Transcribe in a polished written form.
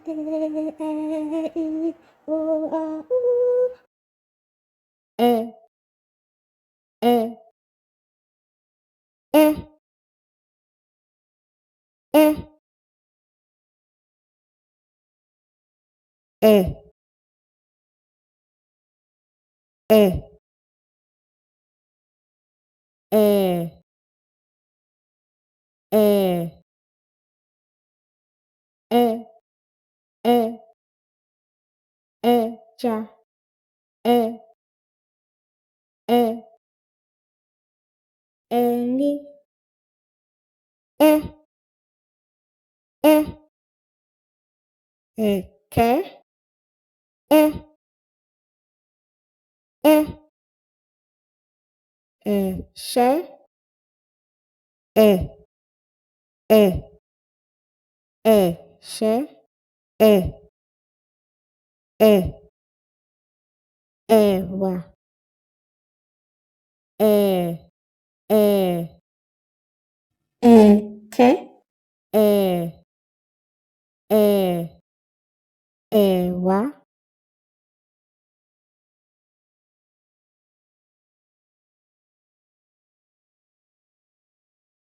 I, o, a, u. E, e, e, e, e, e, e, e, e, e, già, e, e, lì, e, e, che, e, e, se, e, e, se, e, e, wa,